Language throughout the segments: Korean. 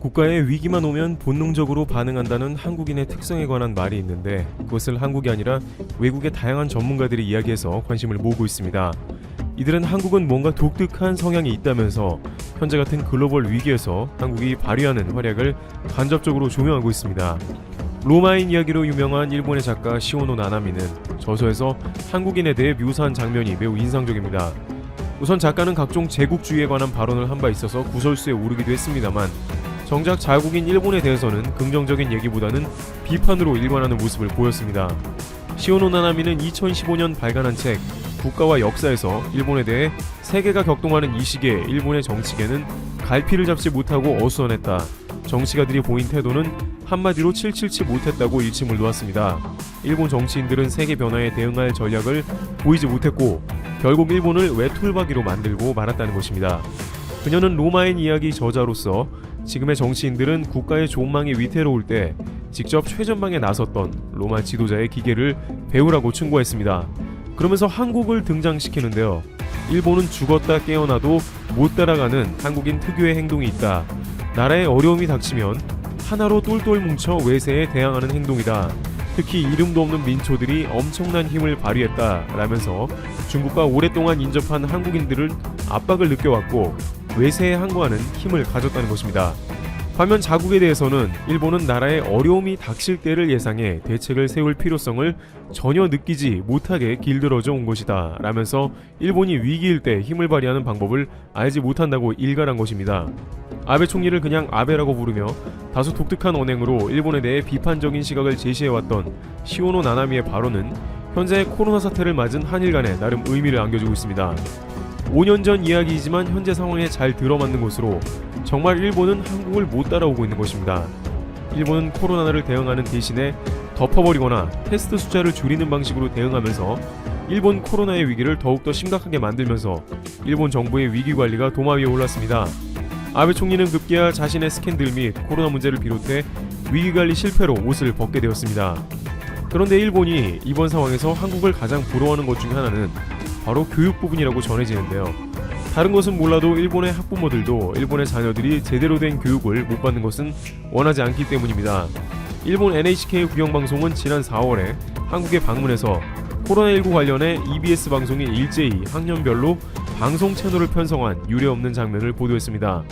국가의 위기만 오면 본능적으로 반응한다는 한국인의 특성에 관한 말이 있는데 그것을 한국이 아니라 외국의 다양한 전문가들이 이야기해서 관심을 모으고 있습니다. 이들은 한국은 뭔가 독특한 성향이 있다면서 현재 같은 글로벌 위기에서 한국이 발휘하는 활약을 간접적으로 조명하고 있습니다. 로마인 이야기로 유명한 일본의 작가 시오노 나나미는 저서에서 한국인에 대해 묘사한 장면이 매우 인상적입니다. 우선 작가는 각종 제국주의에 관한 발언을 한 바 있어서 구설수에 오르기도 했습니다만 정작 자국인 일본에 대해서는 긍정적인 얘기보다는 비판으로 일관하는 모습을 보였습니다. 시오노 나나미는 2015년 발간한 책 국가와 역사에서 일본에 대해 세계가 격동하는 이 시기에 일본의 정치계는 갈피를 잡지 못하고 어수선했다. 정치가들이 보인 태도는 한마디로 칠칠치 못했다고 일침을 놓았습니다. 일본 정치인들은 세계 변화에 대응할 전략을 보이지 못했고 결국 일본을 외톨박이로 만들고 말았다는 것입니다. 그녀는 로마인 이야기 저자로서 지금의 정치인들은 국가의 존망이 위태로울 때 직접 최전방에 나섰던 로마 지도자의 기계를 배우라고 충고했습니다. 그러면서 한국을 등장시키는데요. 일본은 죽었다 깨어나도 못 따라가는 한국인 특유의 행동이 있다. 나라에 어려움이 닥치면 하나로 똘똘 뭉쳐 외세에 대항하는 행동이다. 특히 이름도 없는 민초들이 엄청난 힘을 발휘했다 라면서 중국과 오랫동안 인접한 한국인들은 압박을 느껴왔고 외세에 항거하는 힘을 가졌다는 것입니다. 반면 자국에 대해서는 일본은 나라에 어려움이 닥칠 때를 예상해 대책을 세울 필요성을 전혀 느끼지 못하게 길들어져 온 것이다 라면서 일본이 위기일 때 힘을 발휘하는 방법을 알지 못한다고 일갈한 것입니다. 아베 총리를 그냥 아베라고 부르며 다소 독특한 언행으로 일본에 대해 비판적인 시각을 제시해왔던 시오노 나나미의 발언은 현재 코로나 사태를 맞은 한일 간에 나름 의미를 안겨주고 있습니다. 5년 전 이야기이지만 현재 상황에 잘 들어맞는 것으로 정말 일본은 한국을 못 따라오고 있는 것입니다. 일본은 코로나를 대응하는 대신에 덮어버리거나 테스트 숫자를 줄이는 방식으로 대응하면서 일본 코로나의 위기를 더욱더 심각하게 만들면서 일본 정부의 위기 관리가 도마 위에 올랐습니다. 아베 총리는 급기야 자신의 스캔들 및 코로나 문제를 비롯해 위기관리 실패로 옷을 벗게 되었습니다. 그런데 일본이 이번 상황에서 한국을 가장 부러워하는 것 중 하나는 바로 교육 부분이라고 전해지는데요. 다른 것은 몰라도 일본의 학부모들도 일본의 자녀들이 제대로 된 교육을 못 받는 것은 원하지 않기 때문입니다. 일본 NHK 국영방송은 지난 4월에 한국에 방문해서 코로나19 관련해 EBS 방송이 일제히 학년별로 방송 채널을 편성한 유례없는 장면을 보도했습니다.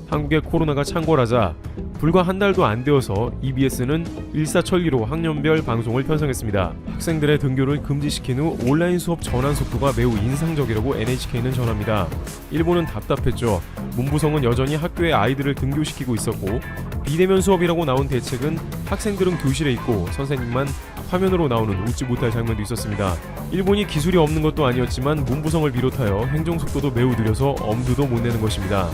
한국의 코로나가 창궐하자 불과 한 달도 안 되어서 EBS는 일사천리로 학년별 방송을 편성했습니다. 학생들의 등교를 금지시킨 후 온라인 수업 전환 속도가 매우 인상적이라고 NHK는 전합니다. 일본은 답답했죠. 문부성은 여전히 학교에 아이들을 등교시키고 있었고 비대면 수업이라고 나온 대책은 학생들은 교실에 있고 선생님만 화면으로 나오는 웃지 못할 장면도 있었습니다. 일본이 기술이 없는 것도 아니었지만 문부성을 비롯하여 행정 속도도 매우 느려서 엄두도 못 내는 것입니다.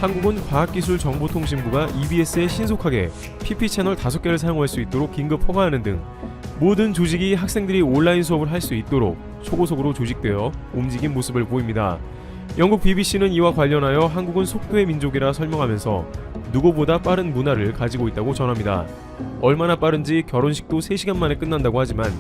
한국은 과학기술정보통신부가 EBS에 신속하게 PP 채널 5개를 사용할 수 있도록 긴급 허가하는 등 모든 조직이 학생들이 온라인 수업을 할 수 있도록 초고속으로 조직되어 움직인 모습을 보입니다. 영국 BBC는 이와 관련하여 한국은 속도의 민족이라 설명하면서 누구보다 빠른 문화를 가지고 있다고 전합니다. 얼마나 빠른지 결혼식도 3시간 만에 끝난다고 하지만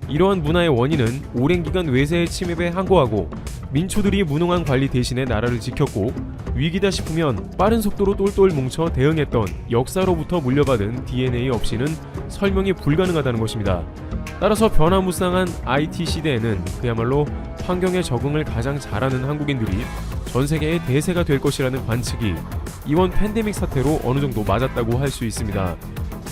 이러한 문화의 원인은 오랜 기간 외세의 침입에 항거하고 민초들이 무능한 관리 대신에 나라를 지켰고 위기다 싶으면 빠른 속도로 똘똘 뭉쳐 대응했던 역사로부터 물려받은 DNA 없이는 설명이 불가능하다는 것입니다. 따라서 변화무쌍한 IT 시대에는 그야말로 환경에 적응을 가장 잘하는 한국인들이 전 세계의 대세가 될 것이라는 관측이 이번 팬데믹 사태로 어느 정도 맞았다고 할 수 있습니다.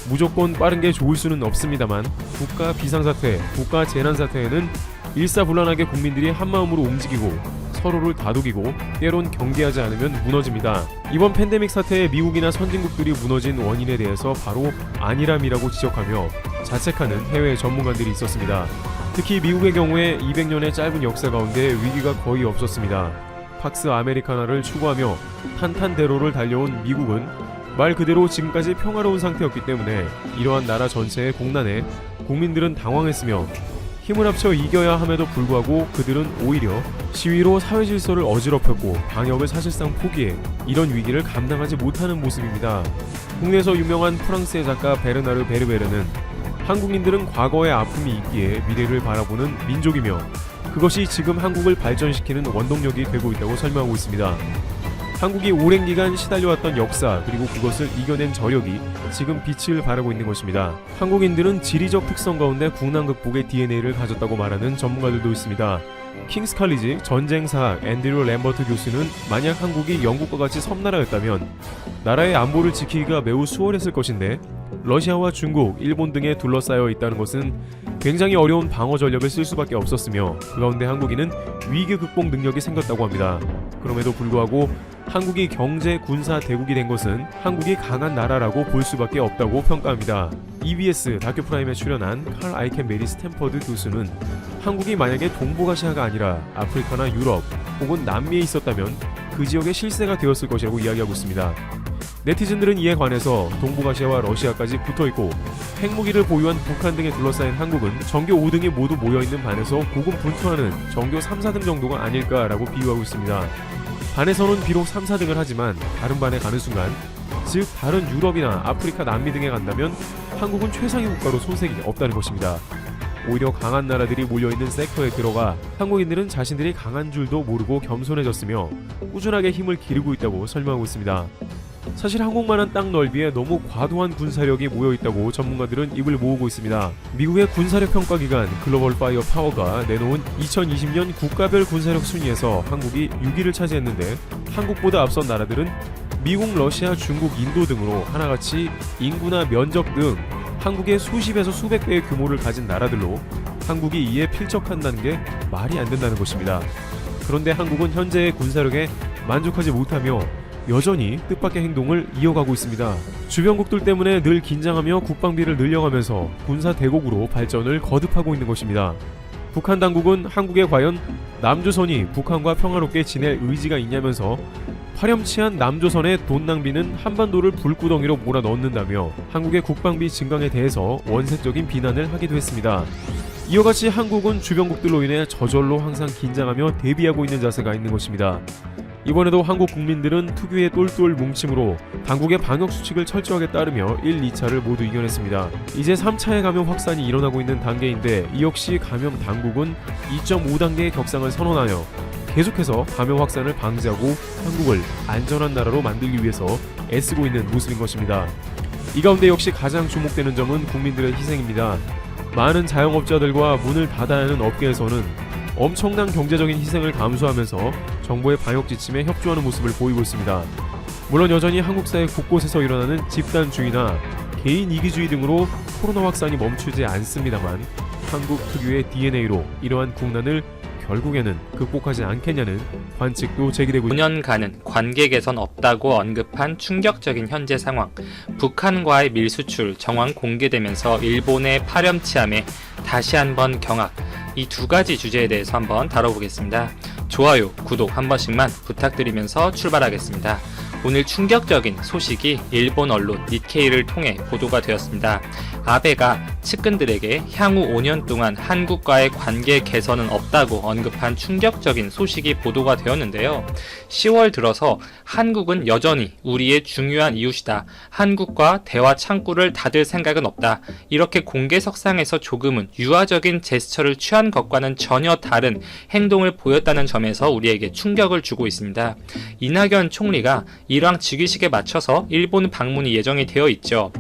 무조건 빠른 게 좋을 수는 없습니다만 국가 비상사태, 국가 재난사태에는 일사불란하게 국민들이 한마음으로 움직이고 서로를 다독이고 때론 경계하지 않으면 무너집니다. 이번 팬데믹 사태에 미국이나 선진국들이 무너진 원인에 대해서 바로 안일함이라고 지적하며 자책하는 해외 전문가들이 있었습니다. 특히 미국의 경우에 200년의 짧은 역사 가운데 위기가 거의 없었습니다. 팍스 아메리카나를 추구하며 탄탄대로를 달려온 미국은 말 그대로 지금까지 평화로운 상태였기 때문에 이러한 나라 전체의 공난에 국민들은 당황했으며 힘을 합쳐 이겨야 함에도 불구하고 그들은 오히려 시위로 사회 질서를 어지럽혔고 방역을 사실상 포기해 이런 위기를 감당하지 못하는 모습입니다. 국내에서 유명한 프랑스의 작가 베르나르 베르베르는 한국인들은 과거의 아픔이 있기에 미래를 바라보는 민족이며 그것이 지금 한국을 발전시키는 원동력이 되고 있다고 설명하고 있습니다. 한국이 오랜 기간 시달려왔던 역사 그리고 그것을 이겨낸 저력이 지금 빛을 발하고 있는 것입니다. 한국인들은 지리적 특성 가운데 국난 극복의 DNA를 가졌다고 말하는 전문가들도 있습니다. 킹스 칼리지 전쟁사학 앤드류 램버트 교수는 만약 한국이 영국과 같이 섬나라였다면 나라의 안보를 지키기가 매우 수월했을 것인데 러시아와 중국, 일본 등에 둘러싸여 있다는 것은 굉장히 어려운 방어 전략을 쓸 수밖에 없었으며 그 가운데 한국인은 위기 극복 능력이 생겼다고 합니다. 그럼에도 불구하고 한국이 경제, 군사 대국이 된 것은 한국이 강한 나라라고 볼 수밖에 없다고 평가합니다. EBS 다큐 프라임에 출연한 칼 아이켄 메리 스탠퍼드 교수는 한국이 만약에 동북아시아가 아니라 아프리카나 유럽 혹은 남미에 있었다면 그 지역의 실세가 되었을 것이라고 이야기하고 있습니다. 네티즌들은 이에 관해서 동북아시아와 러시아까지 붙어있고 핵무기를 보유한 북한 등에 둘러싸인 한국은 정교 5등이 모두 모여있는 반에서 고군분투하는 정교 3, 4등 정도가 아닐까라고 비유하고 있습니다. 반에서는 비록 3, 4등을 하지만 다른 반에 가는 순간 즉 다른 유럽이나 아프리카, 남미 등에 간다면 한국은 최상위 국가로 손색이 없다는 것입니다. 오히려 강한 나라들이 몰려있는 섹터에 들어가 한국인들은 자신들이 강한 줄도 모르고 겸손해졌으며 꾸준하게 힘을 기르고 있다고 설명하고 있습니다. 사실 한국만한 땅 넓이에 너무 과도한 군사력이 모여있다고 전문가들은 입을 모으고 있습니다. 미국의 군사력 평가기관 글로벌 파이어 파워가 내놓은 2020년 국가별 군사력 순위에서 한국이 6위를 차지했는데 한국보다 앞선 나라들은 미국, 러시아, 중국, 인도 등으로 하나같이 인구나 면적 등 한국의 수십에서 수백 배의 규모를 가진 나라들로 한국이 이에 필적한다는 게 말이 안 된다는 것입니다. 그런데 한국은 현재의 군사력에 만족하지 못하며 여전히 뜻밖의 행동을 이어가고 있습니다. 주변국들 때문에 늘 긴장하며 국방비를 늘려가면서 군사 대국으로 발전을 거듭하고 있는 것입니다. 북한 당국은 한국에 과연 남조선이 북한과 평화롭게 지낼 의지가 있냐면서 파렴치한 남조선의 돈 낭비는 한반도를 불구덩이로 몰아넣는다며 한국의 국방비 증강에 대해서 원색적인 비난을 하기도 했습니다. 이와 같이 한국은 주변국들로 인해 저절로 항상 긴장하며 대비하고 있는 자세가 있는 것입니다. 이번에도 한국 국민들은 특유의 똘똘 뭉침으로 당국의 방역 수칙을 철저하게 따르며 1, 2차를 모두 이겨냈습니다. 이제 3차의 감염 확산이 일어나고 있는 단계인데 이 역시 감염 당국은 2.5단계의 격상을 선언하여 계속해서 감염 확산을 방지하고 한국을 안전한 나라로 만들기 위해서 애쓰고 있는 모습인 것입니다. 이 가운데 역시 가장 주목되는 점은 국민들의 희생입니다. 많은 자영업자들과 문을 닫아야 하는 업계에서는 엄청난 경제적인 희생을 감수하면서 정부의 방역 지침에 협조하는 모습을 보이고 있습니다. 물론 여전히 한국 사회 곳곳에서 일어나는 집단주의나 개인 이기주의 등으로 코로나 확산이 멈추지 않습니다만 한국 특유의 DNA로 이러한 국난을 결국에는 극복하지 않겠냐는 관측도 제기되고 있습니다. 5년간은 관계 개선 없다고 언급한 충격적인 현재 상황. 북한과의 밀수출 정황 공개되면서 일본의 파렴치함에 다시 한번 경악. 이 두 가지 주제에 대해서 한번 다뤄보겠습니다. 좋아요, 구독 한 번씩만 부탁드리면서 출발하겠습니다. 오늘 충격적인 소식이 일본 언론 니케이를 통해 보도가 되었습니다. 아베가 측근들에게 향후 5년 동안 한국과의 관계 개선은 없다고 언급한 충격적인 소식이 보도가 되었는데요. 10월 들어서 한국은 여전히 우리의 중요한 이웃이다. 한국과 대화 창구를 닫을 생각은 없다. 이렇게 공개석상에서 조금은 유화적인 제스처를 취한 것과는 전혀 다른 행동을 보였다는 점에서 우리에게 충격을 주고 있습니다. 이낙연 총리가 일왕 즉위식에 맞춰서 일본 방문이 예정이 되어 있죠.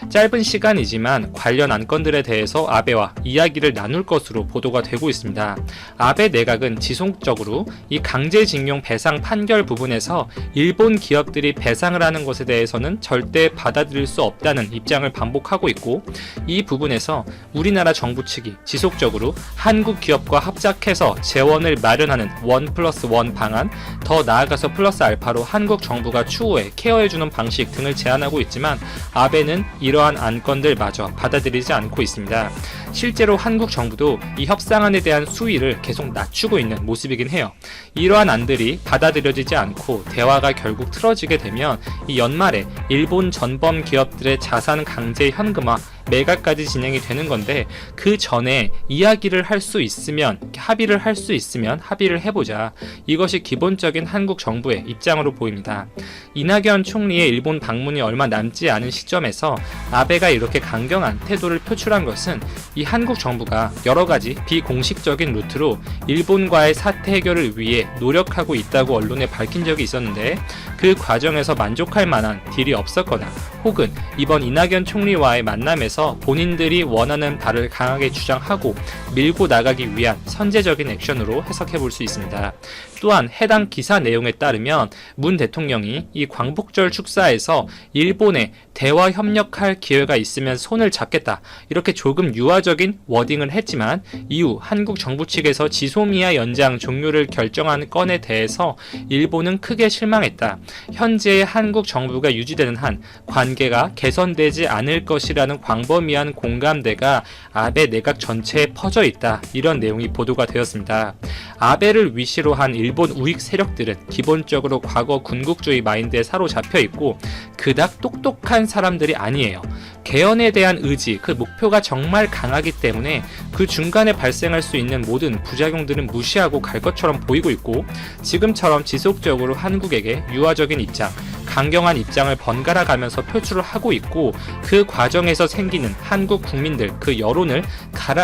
짧은 시간이지만 관련 안건들에 대해서 아베와 이야기를 나눌 것으로 보도가 되고 있습니다. 아베 내각은 지속적으로 이 강제징용 배상 판결 부분에서 일본 기업들이 배상을 하는 것에 대해서는 절대 받아들일 수 없다는 입장을 반복하고 있고, 이 부분에서 우리나라 정부 측이 지속적으로 한국 기업과 합작해서 재원을 마련하는 1+1 방안, 더 나아가서 플러스 알파로 한국 정부가 추후에 케어해주는 방식 등을 제안하고 있지만 아베는 이러한 안건들마저 받아들이지 않고 있습니다. 실제로 한국 정부도 이 협상안에 대한 수위를 계속 낮추고 있는 모습이긴 해요. 이러한 안들이 받아들여지지 않고 대화가 결국 틀어지게 되면 이 연말에 일본 전범 기업들의 자산 강제 현금화 매각까지 진행이 되는 건데, 그 전에 이야기를 할 수 있으면, 합의를 할 수 있으면 합의를 해보자. 이것이 기본적인 한국 정부의 입장으로 보입니다. 이낙연 총리의 일본 방문이 얼마 남지 않은 시점에서 아베가 이렇게 강경한 태도를 표출한 것은 이 한국 정부가 여러 가지 비공식적인 루트로 일본과의 사태 해결을 위해 노력하고 있다고 언론에 밝힌 적이 있었는데, 그 과정에서 만족할 만한 딜이 없었거나 혹은 이번 이낙연 총리와의 만남에서 본인들이 원하는 바를 강하게 주장하고 밀고 나가기 위한 선제적인 액션으로 해석해 볼 수 있습니다. 또한 해당 기사 내용에 따르면 문 대통령이 이 광복절 축사에서 일본에 대화 협력할 기회가 있으면 손을 잡겠다, 이렇게 조금 유화적인 워딩을 했지만 이후 한국 정부 측에서 지소미아 연장 종료를 결정한 건에 대해서 일본은 크게 실망했다. 현재의 한국 정부가 유지되는 한 관계가 개선되지 않을 것이라는 광범위한 공감대가 아베 내각 전체에 퍼져 있다, 이런 내용이 보도가 되었습니다. 아베를 위시로 한 일본 우익 세력들은 기본적으로 과거 군국주의 마인드에 사로잡혀 있고 그닥 똑똑한 사람들이 아니에요. 개헌에 대한 의지, 그 목표가 정말 강하기 때문에 그 중간에 발생할 수 있는 모든 부작용들은 무시하고 갈 것처럼 보이고 있고, 지금처럼 지속적으로 한국에게 유화적인 입장, 강경한 입장을 번갈아 가면서 표출을 하고 있고, 그 과정에서 생기는 한국 국민들 그 여론을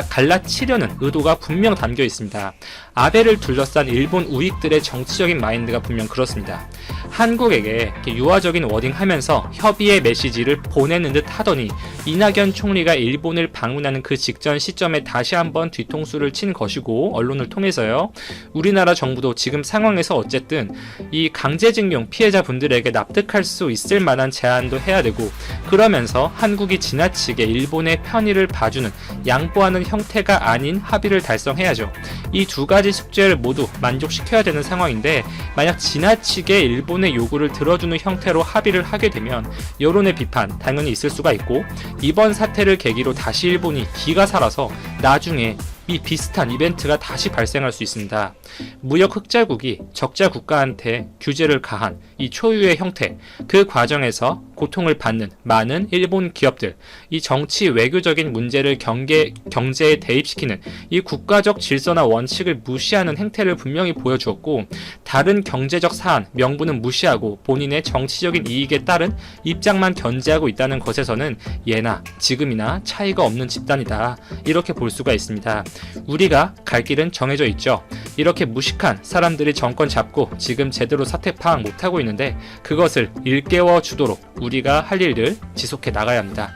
갈라치려는 의도가 분명 담겨 있습니다. 아베를 둘러싼 일본 우익들의 정치적인 마인드가 분명 그렇습니다. 한국에게 유화적인 워딩하면서 협의의 메시지를 보내는 듯 하더니 이낙연 총리가 일본을 방문하는 그 직전 시점에 다시 한번 뒤통수를 친 것이고, 언론을 통해서요, 우리나라 정부도 지금 상황에서 어쨌든 이 강제징용 피해자분들에게 납득할 수 있을 만한 제안도 해야 되고, 그러면서 한국이 지나치게 일본의 편의를 봐주는 양보하는 형태가 아닌 합의를 달성해야죠. 이 두 가지 숙제를 모두 만족시켜야 되는 상황인데, 만약 지나치게 일본의 요구를 들어주는 형태로 합의를 하게 되면 여론의 비판 당연히 있을 수가 있고, 이번 사태를 계기로 다시 일본이 기가 살아서 나중에 이 비슷한 이벤트가 다시 발생할 수 있습니다. 무역 흑자국이 적자 국가한테 규제를 가한 이 초유의 형태, 그 과정에서 고통을 받는 많은 일본 기업들, 이 정치 외교적인 문제를 경제에 대입시키는 이 국가적 질서나 원칙을 무시하는 행태를 분명히 보여주었고, 다른 경제적 사안, 명분은 무시하고 본인의 정치적인 이익에 따른 입장만 견제하고 있다는 것에서는 예나 지금이나 차이가 없는 집단이다, 이렇게 볼 수가 있습니다. 우리가 갈 길은 정해져 있죠. 이렇게 무식한 사람들이 정권 잡고 지금 제대로 사태 파악 못하고 있는데, 그것을 일깨워 주도록 우리가 할 일들 지속해 나가야 합니다.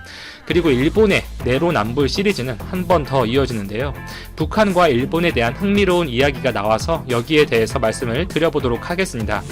그리고 일본의 내로남불 시리즈는 한 번 더 이어지는데요. 북한과 일본에 대한 흥미로운 이야기가 나와서 여기에 대해서 말씀을 드려보도록 하겠습니다.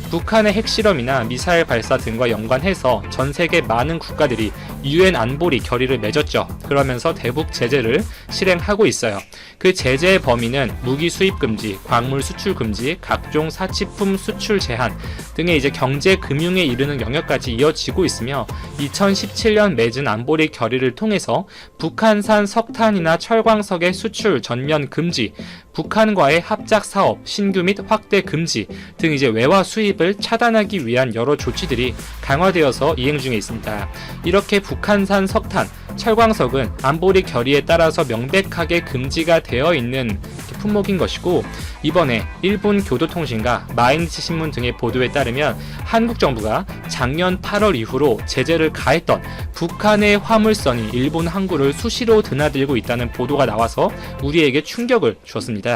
북한의 핵실험이나 미사일 발사 등과 연관해서 전 세계 많은 국가들이 UN 안보리 결의를 맺었죠. 그러면서 대북 제재를 실행하고 있어요. 그 제재의 범위는 무기 수입 금지, 광물 수출 금지, 각종 사치품 수출 제한 등의 이제 경제 금융에 이르는 영역까지 이어지고 있으며, 2017년 맺은 안보리 결의를 통해서 북한산 석탄이나 철광석의 수출 전면 금지, 북한과의 합작 사업 신규 및 확대 금지 등 이제 외화 수입을 차단하기 위한 여러 조치들이 강화되어서 이행 중에 있습니다. 이렇게 북한산 석탄, 철광석은 안보리 결의에 따라서 명백하게 금지가 되어 있는 품목인 것이고, 이번에 일본 교도통신과 마인니치 신문 등의 보도에 따르면 한국 정부가 작년 8월 이후로 제재를 가했던 북한의 화물선이 일본 항구를 수시로 드나들고 있다는 보도가 나와서 우리에게 충격을 주었습니다.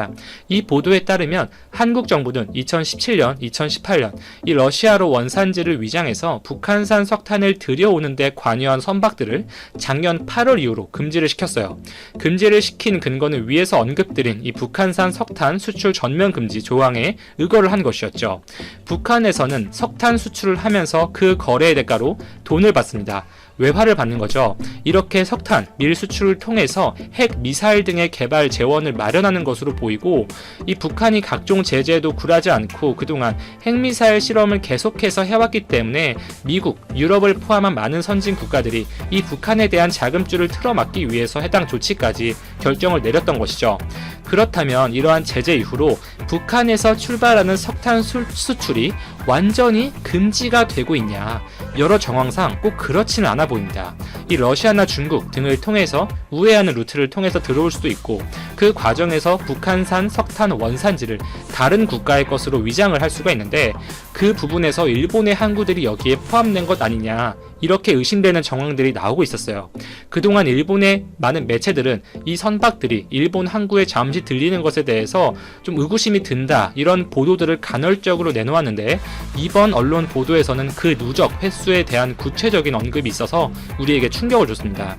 이 보도에 따르면 한국 정부는 2017년, 2018년 이 러시아로 원산지를 위장해서 북한산 석탄을 들여오는 데 관여한 선박들을 작년 8월 이후로 금지를 시켰어요. 금지를 시킨 근거는 위에서 언급드린 이 북한산 석탄 수출 전면 금지 조항에 의거를 한 것이었죠. 북한에서는 석탄 수출을 하면서 그 거래의 대가로 돈을 받습니다. 외화를 받는 거죠. 이렇게 석탄, 밀 수출을 통해서 핵, 미사일 등의 개발 재원을 마련하는 것으로 보이고, 이 북한이 각종 제재에도 굴하지 않고 그동안 핵미사일 실험을 계속해서 해왔기 때문에 미국, 유럽을 포함한 많은 선진 국가들이 이 북한에 대한 자금줄을 틀어막기 위해서 해당 조치까지 결정을 내렸던 것이죠. 그렇다면 이러한 제재 이후로 북한에서 출발하는 석탄 수출이 완전히 금지가 되고 있냐? 여러 정황상 꼭 그렇지는 않아 보입니다. 이 러시아나 중국 등을 통해서 우회하는 루트를 통해서 들어올 수도 있고, 그 과정에서 북한산 석탄 원산지를 다른 국가의 것으로 위장을 할 수가 있는데, 그 부분에서 일본의 항구들이 여기에 포함된 것 아니냐, 이렇게 의심되는 정황들이 나오고 있었어요. 그동안 일본의 많은 매체들은 이 선박들이 일본 항구에 잠시 들리는 것에 대해서 좀 의구심이 든다, 이런 보도들을 간헐적으로 내놓았는데, 이번 언론 보도에서는 그 누적 횟수에 대한 구체적인 언급이 있어서 우리에게 충격을 줬습니다.